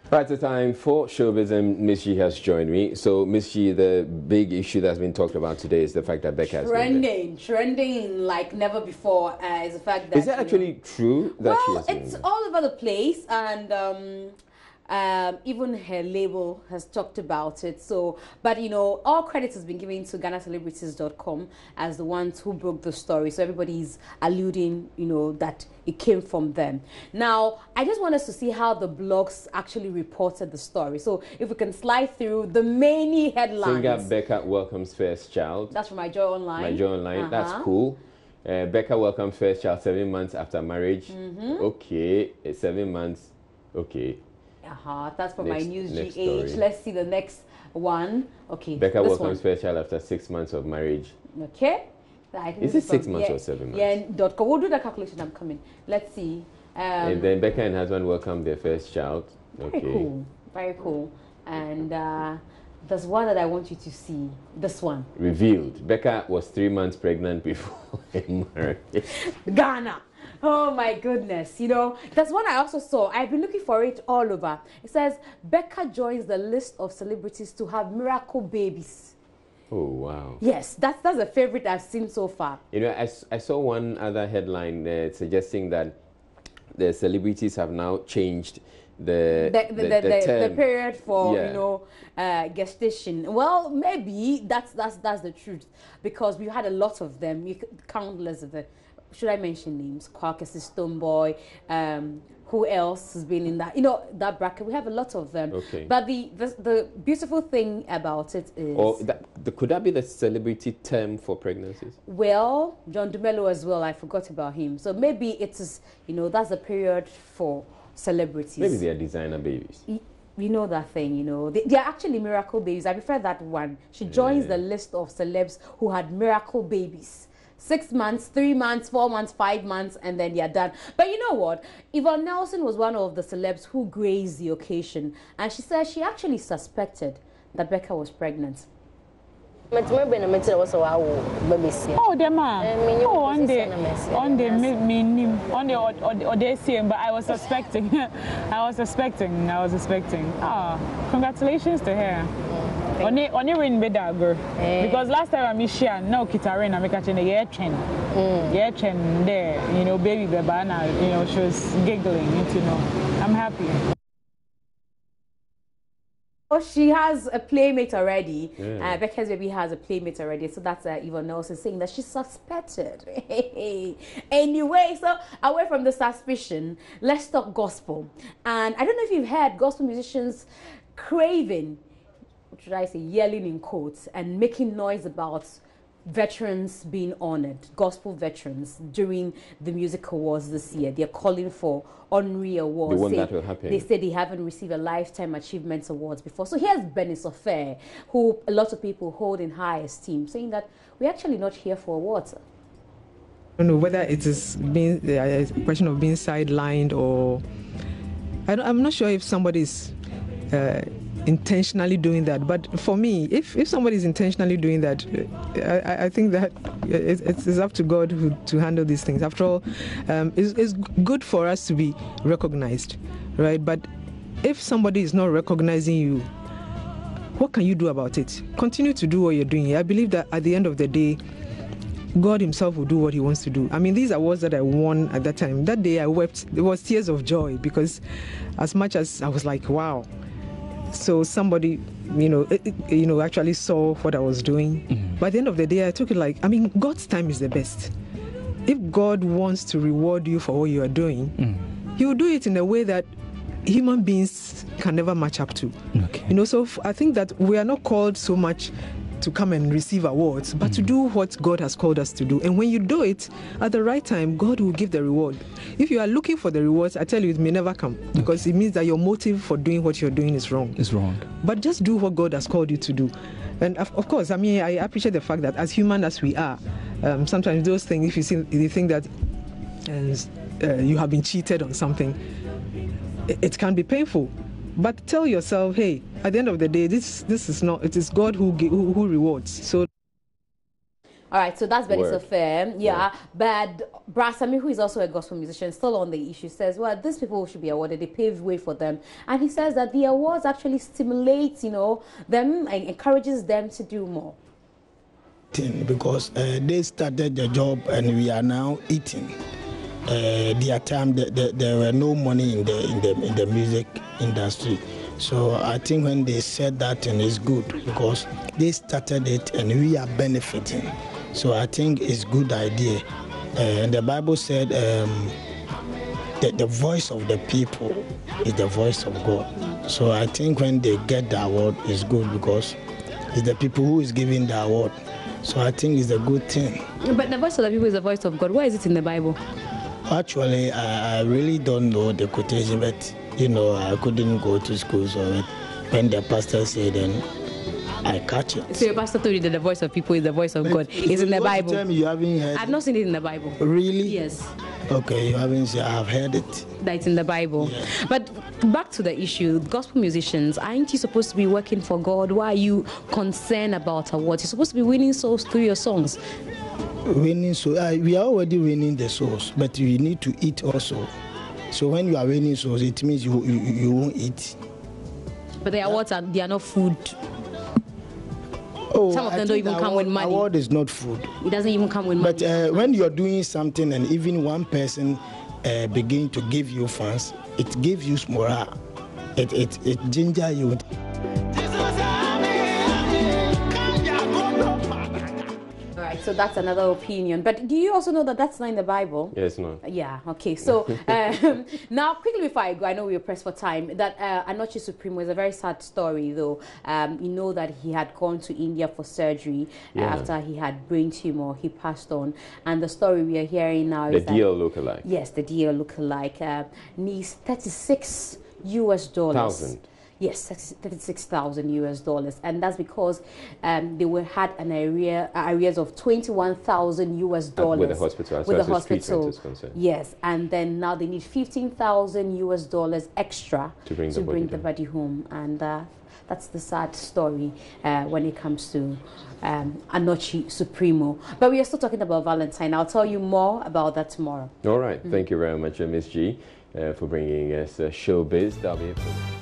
Right, it's time for Showbiz. Miss G has joined me. So, Miss G, the big issue that's been talked about today is the fact that Becca has been there. Trending like never before is the fact that... Is it actually true that she has been it's there? all over the place, and even her label has talked about it. So, but you know, all credit has been given to GhanaCelebrities.com as the ones who broke the story. So everybody's alluding, you know, that it came from them. Now, I just want us to see how the blogs actually reported the story. So if we can slide through the many headlines. Singer Becca welcomes first child. That's from My Joy Online. My Joy Online. That's cool. Becca welcomes first child 7 months after marriage. Okay, 7 months. Okay. That's from My News GH. Story. Let's see the next one. Okay. Becca welcomes first child after 6 months of marriage. Okay. Is it 6 months or 7 months? Yeah, .com. We'll do the calculation. I'm coming. Let's see. And then Becca and husband welcome their first child. Okay. Very cool. Very cool. And there's one that I want you to see. This one. Revealed. Becca was 3 months pregnant before marriage. Ghana. Oh my goodness, you know, that's one I also saw. I've been looking for it all over. It says, Becca joins the list of celebrities to have miracle babies. Oh, wow. Yes, that's a favorite I've seen so far. You know, I saw one other headline suggesting that the celebrities have now changed the period for, you know, gestation. Well, maybe that's the truth, because we've had a lot of them. You could countless of the... Should I mention names? Quackers, Stoneboy, who else has been in that? You know, that bracket. We have a lot of them. Okay. But the beautiful thing about it is... Or could that be the celebrity term for pregnancies? Well, John Dumelo as well. I forgot about him. So maybe it is, you know, that's the period for celebrities. Maybe they are designer babies. You know that thing, you know. They are actually miracle babies. I prefer that one. She joins the list of celebs who had miracle babies. 6 months, 3 months, 4 months, 5 months, and then you're done. But you know what? Yvonne Nelson was one of the celebs who graced the occasion, and she said she actually suspected that Becca was pregnant. Oh, the man. Oh, on the same, but I was suspecting. I was suspecting. Ah, congratulations to her. Only ring be that girl. Because last time I missed her, now Kitarin, I'm catching a year chain there, you know, baby Bebana, you know, she was giggling, you know. I'm happy. Oh, she has a playmate already. Becca's baby has a playmate already. So that's Yvonne Nelson saying that she suspected. Anyway, so away from the suspicion, let's talk gospel. And I don't know if you've heard gospel musicians craving, should I say, yelling in quotes and making noise about veterans being honored, gospel veterans, during the music awards this year. They're calling for honorary awards. The one that will happen. They say they haven't received a Lifetime Achievement Awards before. So here's Benis Ofer, who a lot of people hold in high esteem, saying that we're actually not here for awards. I don't know whether it is being a question of being sidelined, or I'm not sure if somebody's intentionally doing that. But for me, if somebody is intentionally doing that, I think that it's up to God to handle these things. After all, it's good for us to be recognized, right? But if somebody is not recognizing you, what can you do about it? Continue to do what you're doing. I believe that at the end of the day, God himself will do what he wants to do. I mean, these awards that I won at that time, that day I wept. It was tears of joy, because as much as I was like, wow. So somebody, actually saw what I was doing. By the end of the day, I took it like, I mean, God's time is the best. If God wants to reward you for what you are doing, he will do it in a way that human beings can never match up to. Okay. So I think that we are not called so much to come and receive awards, but to do what God has called us to do. And when you do it at the right time, God will give the reward. If you are looking for the rewards, I tell you, it may never come, because it means that your motive for doing what you're doing is wrong. It's wrong. But just do what God has called you to do. And of course, I mean, I appreciate the fact that as human as we are, sometimes those things, if you think that you have been cheated on something, it can be painful. But tell yourself, hey, at the end of the day, this is not, it is God who rewards. So All right, so that's Benny Word. Sofair. Yeah, but Brasami, who is also a gospel musician, still on the issue, says, well, these people should be awarded. They paved way for them. And he says that the awards actually stimulate, them and encourages them to do more. Because they started the job and we are now eating. Their time, there were no money in the music industry. So I think when they said that, and it's good because they started it and we are benefiting. So I think it's a good idea. And the Bible said that the voice of the people is the voice of God. So I think when they get the award, it's good because it's the people who is giving the award. So I think it's a good thing. But the voice of the people is the voice of God. Where is it in the Bible? Actually, I really don't know the quotation, but I couldn't go to school, so when the pastor said, then I catch it. So your pastor told you that the voice of people is the voice of God. It's in the Bible. Tell me you haven't heard I've not seen it in the Bible. Really? Yes. Okay, you haven't seen. I have heard it. That's in the Bible. Yeah. But back to the issue, gospel musicians, aren't you supposed to be working for God? Why are you concerned about awards? You're supposed to be winning souls through your songs. Winning souls. We are already winning the souls, but you need to eat also. So when you are winning souls, it means you won't eat. But the awards they are not food. Oh, some of them don't even come with money. Award is not food. It doesn't even come with money. But when you're doing something and even one person begin to give you funds, it gives you morale. It ginger you. So that's another opinion. But do you also know that that's not in the Bible? Yes, no. Yeah, okay. So now, quickly before I go, I know we were pressed for time, that Anochi Supremo is a very sad story, though. You know that he had gone to India for surgery after he had brain tumor. He passed on. And the story we are hearing now is the DL lookalike. Yes, the DL lookalike needs $36 US. Yes, $36,000 US, and that's because they had an arrears of $21,000 US with the hospital. With the hospital, yes, and then now they need $15,000 US extra to bring the body home, and that's the sad story when it comes to Anochi Supremo. But we are still talking about Valentine. I'll tell you more about that tomorrow. All right, thank you very much, Miss G, for bringing us Showbiz. That'll be it for